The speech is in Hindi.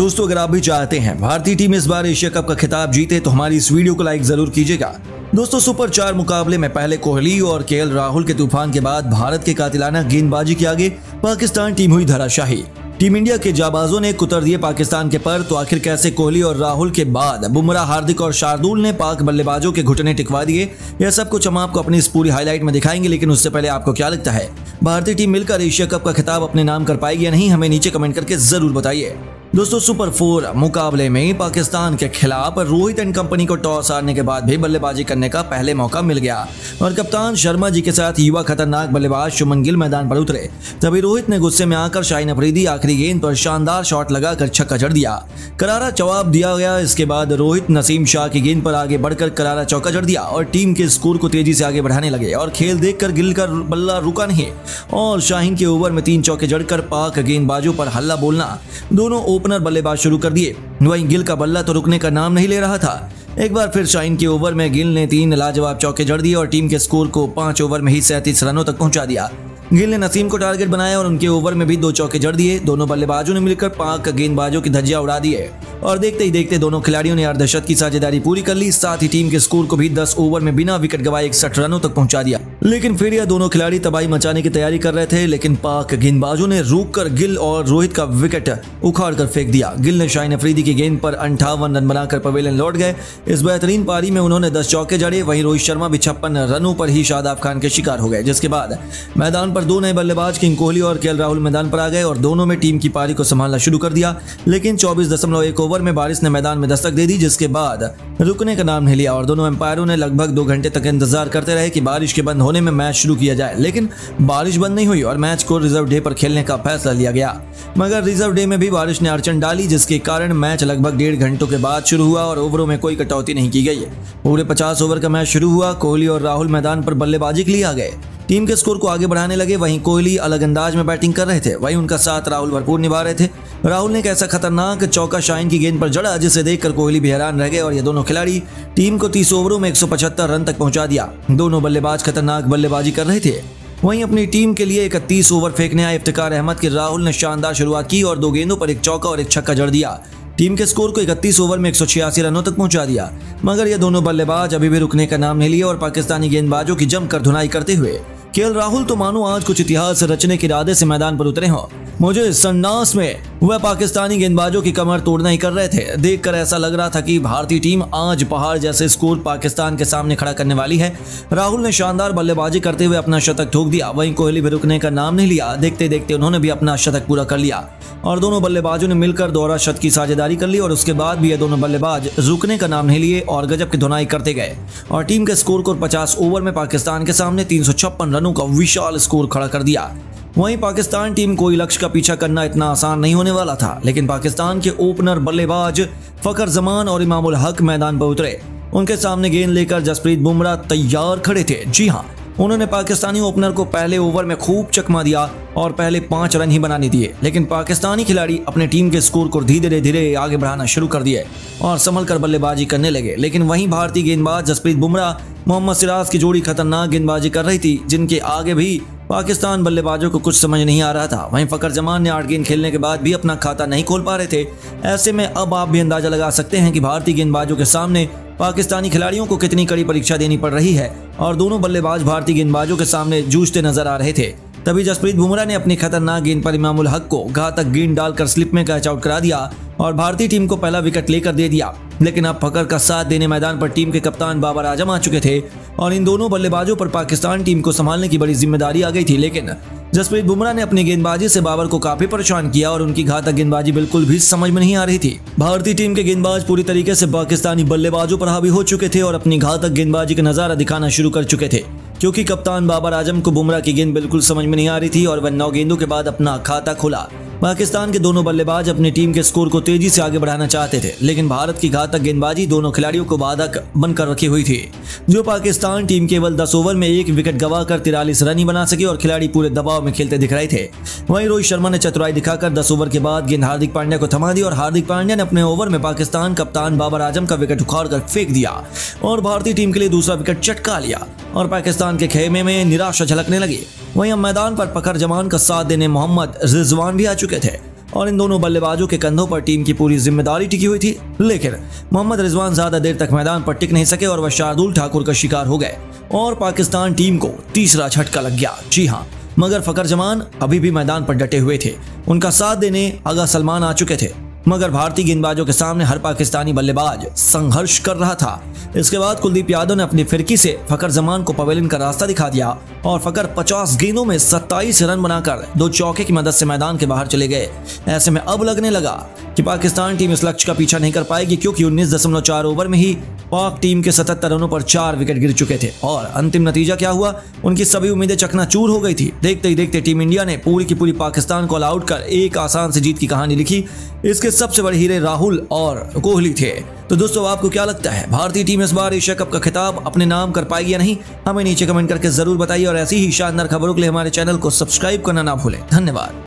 दोस्तों, अगर आप भी चाहते हैं भारतीय टीम इस बार एशिया कप का खिताब जीते तो हमारी इस वीडियो को लाइक जरूर कीजिएगा। दोस्तों, सुपर 4 मुकाबले में पहले कोहली और केएल राहुल के तूफान के बाद भारत के कातिलाना गेंदबाजी के आगे पाकिस्तान टीम हुई धराशायी। टीम इंडिया के जाबाजों ने कुतर दिए पाकिस्तान के पर, तो आखिर कैसे कोहली और राहुल के बाद बुमराह, हार्दिक और शार्दुल ने पाक बल्लेबाजों के घुटने टिकवा दिए, यह सब कुछ हम आपको अपनी इस पूरी हाईलाइट में दिखाएंगे। लेकिन उससे पहले आपको क्या लगता है, भारतीय टीम मिलकर एशिया कप का खिताब अपने नाम कर पाएगी या नहीं? हमें नीचे कमेंट करके जरूर बताइए। दोस्तों, सुपर 4 मुकाबले में पाकिस्तान के खिलाफ रोहित एंड कंपनी को टॉस हारने के बाद भी बल्लेबाजी करने का पहले मौका मिल गया और कप्तान शर्मा जी के साथ युवा खतरनाक बल्लेबाज शुभमन गिल मैदान पर उतरे। तभी रोहित ने गुस्से में आकर शाहीन अफरीदी आखिरी गेंद पर शानदार शॉट लगाकर छक्का जड़ दिया। करारा जवाब दिया गया। इसके बाद रोहित नसीम शाह की गेंद पर आगे बढ़कर करारा चौका जड़ दिया और टीम के स्कोर को तेजी से आगे बढ़ाने लगे। और खेल देखकर गिल का बल्ला रुका नहीं और शाहीन के ओवर में 3 चौके जड़कर पाक गेंदबाजों पर हल्ला बोलना, दोनों ओपनर बल्लेबाज शुरू कर दिए। वहीं गिल का बल्ला तो रुकने का नाम नहीं ले रहा था। एक बार फिर शाहीन के ओवर में गिल ने 3 लाजवाब चौके जड़ दिए और टीम के स्कोर को 5 ओवर में ही 37 रनों तक पहुंचा दिया। गिल ने नसीम को टारगेट बनाया और उनके ओवर में भी 2 चौके जड़ दिए। दोनों बल्लेबाजों ने मिलकर पाक गेंदबाजों की धज्जियां उड़ा दिए और देखते ही देखते दोनों खिलाड़ियों ने अर्धशतक की साझेदारी पूरी कर ली। साथ ही टीम के स्कोर को भी 10 ओवर में बिना विकेट गवाए 61 रनों तक पहुंचा दिया। लेकिन फिर यह दोनों खिलाड़ी तबाही मचाने की तैयारी कर रहे थे, लेकिन पाक गेंदबाजों ने रुककर गिल और रोहित का विकेट उखाड़ कर फेंक दिया। गिल ने शाहीन अफरीदी की गेंद पर 58 रन बनाकर पवेलियन लौट गए। इस बेहतरीन पारी में उन्होंने 10 चौके जड़े। वहीं रोहित शर्मा भी 56 रनों पर ही शादाब खान के शिकार हो गए, जिसके बाद मैदान पर 2 नए बल्लेबाज किंग कोहली और केएल राहुल मैदान पर आ गए और दोनों में टीम की पारी को संभालना शुरू कर दिया। लेकिन 24.1 ओवर में बारिश ने मैदान में दस्तक दे दी, जिसके बाद रुकने का नाम नहीं लिया और दोनों एम्पायरों ने लगभग 2 घंटे तक इंतजार करते रहे कि बारिश के बंद होने में मैच शुरू किया जाए। लेकिन बारिश बंद नहीं हुई और मैच को रिजर्व डे पर खेलने का फैसला लिया गया। मगर रिजर्व डे में भी बारिश ने अड़चन डाली, जिसके कारण मैच लगभग 1.5 घंटों के बाद शुरू हुआ और ओवरों में कोई कटौती नहीं की गई। पूरे 50 ओवर का मैच शुरू हुआ। कोहली और राहुल मैदान पर बल्लेबाजी के लिए आ गए, टीम के स्कोर को आगे बढ़ाने लगे। वहीं कोहली अलग अंदाज में बैटिंग कर रहे थे, वहीं उनका साथ राहुल भरपूर निभा रहे थे। राहुल ने एक ऐसा खतरनाक चौका शाहीन की गेंद पर जड़ा, जिसे देखकर कोहली भी हैरान रह गए और ये दोनों खिलाड़ी टीम को 30 ओवरों में 175 रन तक पहुंचा दिया। दोनों बल्लेबाज खतरनाक बल्लेबाजी कर रहे थे। वहीं अपनी टीम के लिए 31 ओवर फेंकने आए इफ्तिकार अहमद के राहुल ने शानदार शुरुआत की और 2 गेंदों पर 1 चौका और 1 छक्का जड़ दिया। टीम के स्कोर को 31 ओवर में 186 रनों तक पहुंचा दिया। मगर ये दोनों बल्लेबाज अभी भी रुकने का नाम नहीं लिए और पाकिस्तानी गेंदबाजों की जमकर धुनाई करते हुए केएल राहुल तो मानो आज कुछ इतिहास रचने के इरादे से मैदान पर उतरे हों। मुझे इस संन्यास में वह पाकिस्तानी गेंदबाजों की कमर तोड़ना ही कर रहे थे। देखकर ऐसा लग रहा था कि भारतीय टीम आज पहाड़ जैसे स्कोर पाकिस्तान के सामने खड़ा करने वाली है। राहुल ने शानदार बल्लेबाजी करते हुए अपना शतक ठोक दिया। वहीं कोहली भी रुकने का नाम नहीं लिया। देखते देखते उन्होंने भी अपना शतक पूरा कर लिया और दोनों बल्लेबाजों ने मिलकर दोहरा शत की साझेदारी कर ली और उसके बाद भी ये दोनों बल्लेबाज रुकने का नाम नहीं लिए और गजब की धुनाई करते गए और टीम के स्कोर को 50 ओवर में पाकिस्तान के सामने 356 रनों का विशाल स्कोर खड़ा कर दिया। वहीं पाकिस्तान टीम को लक्ष्य का पीछा करना इतना आसान नहीं होने वाला था, लेकिन पाकिस्तान के ओपनर बल्लेबाज फखर जमान और इमामुल हक मैदान पर उतरे। उनके सामने गेंद लेकर जसप्रीत बुमराह तैयार खड़े थे। जी हां, उन्होंने पाकिस्तानी ओपनर को पहले ओवर में खूब चकमा दिया और पहले 5 रन ही बनाने दिए। लेकिन पाकिस्तानी खिलाड़ी अपने टीम के स्कोर को धीरे धीरे आगे बढ़ाना शुरू कर दिए और संभल कर बल्लेबाजी करने लगे। लेकिन वहीं भारतीय गेंदबाज जसप्रीत बुमराह मोहम्मद सिराज की जोड़ी खतरनाक गेंदबाजी कर रही थी, जिनके आगे भी पाकिस्तान बल्लेबाजों को कुछ समझ नहीं आ रहा था। वहीं फखर जमान ने 8 गेंद खेलने के बाद भी अपना खाता नहीं खोल पा रहे थे। ऐसे में अब आप भी अंदाजा लगा सकते हैं कि भारतीय गेंदबाजों के सामने पाकिस्तानी खिलाड़ियों को कितनी कड़ी परीक्षा देनी पड़ रही है और दोनों बल्लेबाज भारतीय गेंदबाजों के सामने जूझते नजर आ रहे थे। तभी जसप्रीत बुमराह ने अपनी खतरनाक गेंद पर इमामुल हक को घातक गेंद डालकर स्लिप में कैच आउट करा दिया और भारतीय टीम को पहला विकेट लेकर दे दिया। लेकिन अब फखर का साथ देने मैदान पर टीम के कप्तान बाबर आजम आ चुके थे और इन दोनों बल्लेबाजों पर पाकिस्तान टीम को संभालने की बड़ी जिम्मेदारी आ गई थी। लेकिन जसप्रीत बुमराह ने अपनी गेंदबाजी से बाबर को काफी परेशान किया और उनकी घातक गेंदबाजी बिल्कुल भी समझ में नहीं आ रही थी। भारतीय टीम के गेंदबाज पूरी तरीके से पाकिस्तानी बल्लेबाजों पर हावी हो चुके थे और अपनी घातक गेंदबाजी का नजारा दिखाना शुरू कर चुके थे, क्योंकि कप्तान बाबर आजम को बुमराह की गेंद बिल्कुल समझ में नहीं आ रही थी और वह 9 गेंदों के बाद अपना खाता खोला। पाकिस्तान के दोनों बल्लेबाज अपनी टीम के स्कोर को तेजी से आगे बढ़ाना चाहते थे, लेकिन भारत की घातक गेंदबाजी दोनों खिलाड़ियों को बाधक बनकर रखी हुई थी। जो पाकिस्तान टीम केवल 10 ओवर में 1 विकेट गंवाकर 43 रन ही बना सकी और खिलाड़ी पूरे दबाव में खेलते दिख रहे थे। वहीं रोहित शर्मा ने चतुराई दिखाकर 10 ओवर के बाद गेंद हार्दिक पांड्या को थमा दी और हार्दिक पांड्या ने अपने ओवर में पाकिस्तान कप्तान बाबर आजम का विकेट उखाड़कर फेंक दिया और भारतीय टीम के लिए दूसरा विकेट चटका लिया और पाकिस्तान के खेमे में निराशा झलकने लगी। वहीं अब मैदान पर फखर जमान का साथ देने मोहम्मद रिजवान भी आ चुके थे और इन दोनों बल्लेबाजों के कंधों पर टीम की पूरी जिम्मेदारी टिकी हुई थी। लेकिन मोहम्मद रिजवान ज्यादा देर तक मैदान पर टिक नहीं सके और वह शार्दुल ठाकुर का शिकार हो गए और पाकिस्तान टीम को तीसरा झटका लग गया। जी हाँ, मगर फकर जमान अभी भी मैदान पर डटे हुए थे। उनका साथ देने आगा सलमान आ चुके थे, मगर भारतीय गेंदबाजों के सामने हर पाकिस्तानी बल्लेबाज संघर्ष कर रहा था। इसके बाद कुलदीप यादव ने अपनी फिरकी से फकर जमान को पवेलियन का रास्ता दिखा दिया और फकर 50 गेंदों में 27 रन बनाकर 2 चौके की मदद से मैदान के बाहर चले गए। ऐसे में अब लगने लगा कि पाकिस्तान टीम इस लक्ष्य का पीछा नहीं कर पाएगी, क्योंकि 19.4 ओवर में ही पाक टीम के 77 रनों पर 4 विकेट गिर चुके थे और अंतिम नतीजा क्या हुआ, उनकी सभी उम्मीदें चकनाचूर हो गई थी। देखते ही देखते टीम इंडिया ने पूरी की पूरी पाकिस्तान को ऑल आउट कर एक आसान से जीत की कहानी लिखी। इसके सबसे बड़े हीरे राहुल और कोहली थे। तो दोस्तों, आपको क्या लगता है, भारतीय टीम इस बार एशिया कप का खिताब अपने नाम कर पाएगी या नहीं? हमें नीचे कमेंट करके जरूर बताइए और ऐसी ही शानदार खबरों के लिए हमारे चैनल को सब्सक्राइब करना ना भूलें। धन्यवाद।